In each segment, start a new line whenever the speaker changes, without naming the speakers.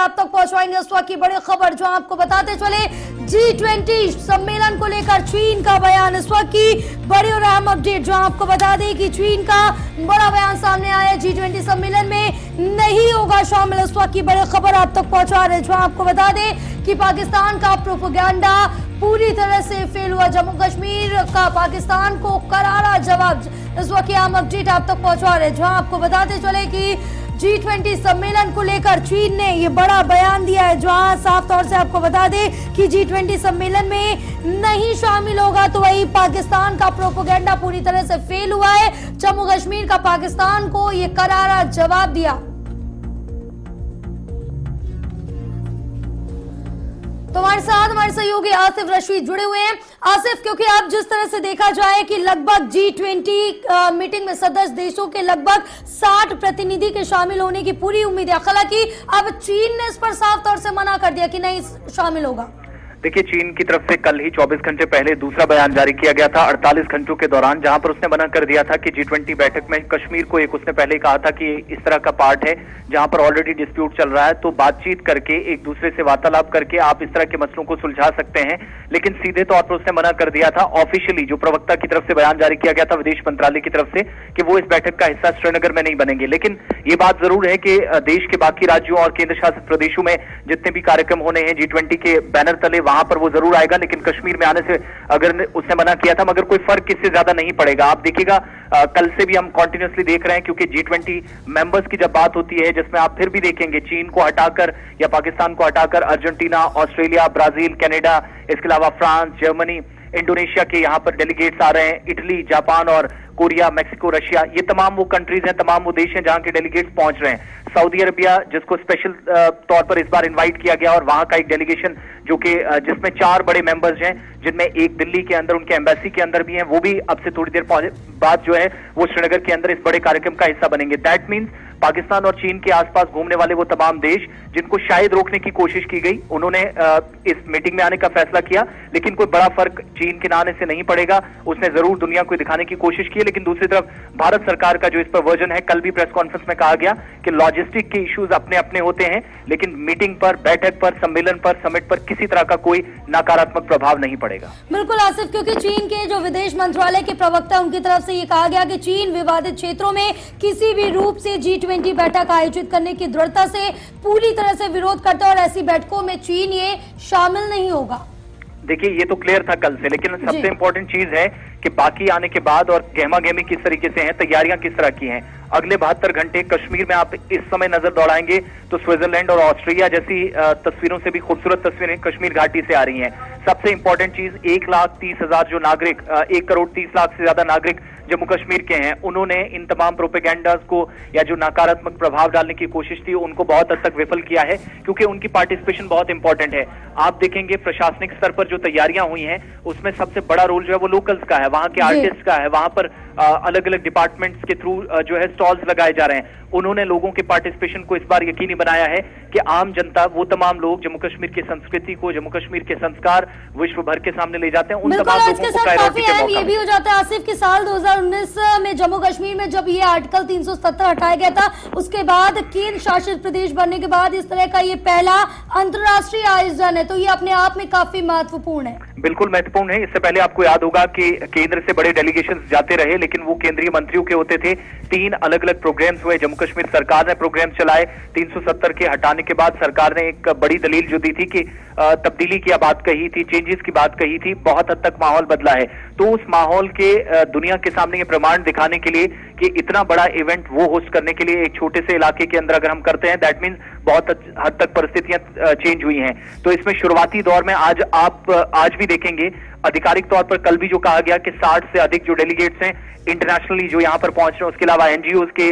आप तक पहुंचवाएंगे इस वक्त की बड़ी खबर, जो आपको बताते चले G20 सम्मेलन को लेकर चीन का बयान। इस वक्त की बड़ी और अहम अपडेट जो आपको बता दें कि चीन का बड़ा बयान सामने आया। G20 सम्मेलन में नहीं होगा शामिल, इस वक्त की बड़ी खबर आप तक पहुंचा रहे, जो आपको बता दें कि पाकिस्तान का प्रोपेगेंडा पूरी तरह से फेल हुआ। जम्मू कश्मीर का पाकिस्तान को करारा जवाब, इस वक्त की अहम अपडेट आप तक पहुंचा रहे, जहां आपको बताते चले कि G20 सम्मेलन को लेकर चीन ने ये बड़ा बयान दिया है, जहां साफ तौर से आपको बता दें कि G20 सम्मेलन में नहीं शामिल होगा। तो वही पाकिस्तान का प्रोपेगेंडा पूरी तरह से फेल हुआ है। जम्मू कश्मीर का पाकिस्तान को ये करारा जवाब दिया। तो हमारे साथ हमारे सहयोगी आसिफ रशीद जुड़े हुए हैं। आसिफ, क्योंकि अब जिस तरह से देखा जाए कि लगभग G20 मीटिंग में सदस्य देशों के लगभग 60 प्रतिनिधि के शामिल होने की पूरी उम्मीद है, हालांकि अब चीन ने इस पर साफ तौर से मना कर दिया कि नहीं शामिल होगा।
देखिए, चीन की तरफ से कल ही 24 घंटे पहले दूसरा बयान जारी किया गया था 48 घंटों के दौरान, जहां पर उसने मना कर दिया था कि G20 बैठक में कश्मीर को एक उसने पहले कहा था कि इस तरह का पार्ट है जहां पर ऑलरेडी डिस्प्यूट चल रहा है, तो बातचीत करके एक दूसरे से वार्तालाप करके आप इस तरह के मसलों को सुलझा सकते हैं। लेकिन सीधे तौर पर उसने मना कर दिया था ऑफिशियली, जो प्रवक्ता की तरफ से बयान जारी किया गया था विदेश मंत्रालय की तरफ से, कि वो इस बैठक का हिस्सा श्रीनगर में नहीं बनेंगे। लेकिन ये बात जरूर है कि देश के बाकी राज्यों और केंद्र शासित प्रदेशों में जितने भी कार्यक्रम होने हैं G20 के बैनर तले, वहां पर वो जरूर आएगा। लेकिन कश्मीर में आने से अगर उसने मना किया था, मगर कोई फर्क इससे ज्यादा नहीं पड़ेगा। आप देखिएगा, कल से भी हम कॉन्टिन्यूसली देख रहे हैं, क्योंकि G20 मेंबर्स की जब बात होती है, जिसमें आप फिर भी देखेंगे चीन को हटाकर या पाकिस्तान को हटाकर अर्जेंटीना, ऑस्ट्रेलिया, ब्राजील, कनाडा, इसके अलावा फ्रांस, जर्मनी, इंडोनेशिया के यहाँ पर डेलीगेट्स आ रहे हैं, इटली, जापान और कोरिया, मैक्सिको, रशिया, ये तमाम वो कंट्रीज हैं, तमाम वो देश हैं जहां के डेलीगेट्स पहुंच रहे हैं। सऊदी अरबिया, जिसको स्पेशल तौर पर इस बार इनवाइट किया गया, और वहां का एक डेलीगेशन जो कि जिसमें 4 बड़े मेंबर्स हैं, जिनमें एक दिल्ली के अंदर उनके एम्बेसी के अंदर भी हैं, वो भी अब से थोड़ी देर बाद जो है वो श्रीनगर के अंदर इस बड़े कार्यक्रम का हिस्सा बनेंगे। दैट मीन्स पाकिस्तान और चीन के आसपास घूमने वाले वो तमाम देश जिनको शायद रोकने की कोशिश की गई, उन्होंने इस मीटिंग में आने का फैसला किया। लेकिन कोई बड़ा फर्क चीन के ना आने से नहीं पड़ेगा। उसने जरूर दुनिया को दिखाने की कोशिश की है, लेकिन दूसरी तरफ भारत सरकार का जो इस पर वर्जन है, कल भी प्रेस कॉन्फ्रेंस में कहा गया कि लॉजिस्टिक के इश्यूज अपने अपने होते हैं, लेकिन मीटिंग पर, बैठक पर, सम्मेलन पर, समिट पर किसी तरह का कोई नकारात्मक प्रभाव नहीं पड़ेगा।
बिल्कुल आसिफ, क्योंकि चीन के जो विदेश मंत्रालय के प्रवक्ता, उनकी तरफ से ये कहा गया कि चीन विवादित क्षेत्रों में किसी भी रूप से G20 बैठक आयोजित करने की दृढ़ता से पूरी तरह से विरोध करता है और ऐसी बैठकों में चीन ये शामिल नहीं होगा।
देखिए, ये तो क्लियर था कल से, लेकिन सबसे इंपॉर्टेंट चीज है कि बाकी आने के बाद और गहमा गहमी किस तरीके से हैं, तैयारियां किस तरह की हैं। अगले 72 घंटे कश्मीर में आप इस समय नजर दौड़ाएंगे तो स्विट्जरलैंड और ऑस्ट्रेलिया जैसी तस्वीरों से भी खूबसूरत तस्वीरें कश्मीर घाटी से आ रही हैं। सबसे इंपॉर्टेंट चीज, 1,30,000 जो नागरिक, 1,30,00,000 से ज्यादा नागरिक जम्मू कश्मीर के हैं, उन्होंने इन तमाम प्रोपेगेंडास को या जो नकारात्मक प्रभाव डालने की कोशिश थी, उनको बहुत हद तक विफल किया है, क्योंकि उनकी पार्टिसिपेशन बहुत इंपॉर्टेंट है। आप देखेंगे प्रशासनिक स्तर पर जो तैयारियां हुई हैं, उसमें सबसे बड़ा रोल जो है वो लोकल्स का है, वहां के आर्टिस्ट का है, वहां पर अलग अलग डिपार्टमेंट्स के थ्रू जो है स्टॉल्स लगाए जा रहे हैं। उन्होंने लोगों के पार्टिसिपेशन को इस बार यकीनी बनाया है कि आम जनता, वो तमाम लोग जम्मू कश्मीर की संस्कृति को, जम्मू कश्मीर के संस्कार विश्व भर के सामने ले जाते हैं। उन तमाम लोगों को प्रायोरिटी के मौका
ये भी हो जाता है आसिफ कि साल 2019 में जम्मू कश्मीर में जब ये आर्टिकल 370 हटाया गया था, उसके बाद केंद्र शासित प्रदेश बनने के बाद इस तरह का ये पहला अंतर्राष्ट्रीय आयोजन है, तो ये अपने आप में काफी महत्वपूर्ण है।
बिल्कुल महत्वपूर्ण है। इससे पहले आपको याद होगा कि केंद्र से बड़े डेलीगेशन जाते रहे, लेकिन वो केंद्रीय मंत्रियों के होते थे। 3 अलग अलग प्रोग्राम्स हुए, जम्मू कश्मीर सरकार ने प्रोग्राम चलाए। 370 के हटाने के बाद सरकार ने एक बड़ी दलील जो दी थी कि तब्दीली की बात कही थी, चेंजेस की बात कही थी, बहुत हद तक माहौल बदला है। तो उस माहौल के दुनिया के सामने ये प्रमाण दिखाने के लिए कि इतना बड़ा इवेंट वो होस्ट करने के लिए एक छोटे से इलाके के अंदर अगर हम करते हैं, दैट मीन्स बहुत हद तक परिस्थितियां चेंज हुई हैं। तो इसमें शुरुआती दौर में आज भी देखेंगे आधिकारिक तौर पर, कल भी जो कहा गया कि 60 से अधिक जो डेलीगेट्स हैं इंटरनेशनली जो यहाँ पर पहुंच रहे हैं, उसके अलावा एनजीओ के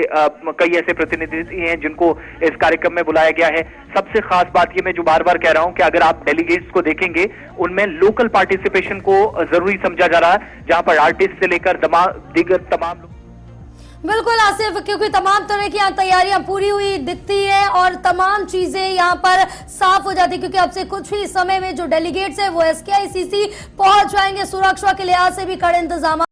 कई ऐसे प्रतिनिधि हैं जिनको इस कार्यक्रम में बुलाया गया है। सबसे खास बात ये मैं जो बार बार कह रहा हूं कि अगर आप डेलीगेट्स को देखेंगे, उनमें लोकल पार्टिसिपेशन को जरूरी समझा जा रहा है, जहां पर आर्टिस्ट से लेकर दीगर तमाम लोग।
बिल्कुल आसिफ, क्योंकि तमाम तरह की यहाँ तैयारियां पूरी हुई दिखती है और तमाम चीजें यहाँ पर साफ हो जाती है, क्योंकि अब से कुछ ही समय में जो डेलीगेट्स है वो SKICC पहुंच जाएंगे। सुरक्षा के लिहाज से भी कड़े इंतजाम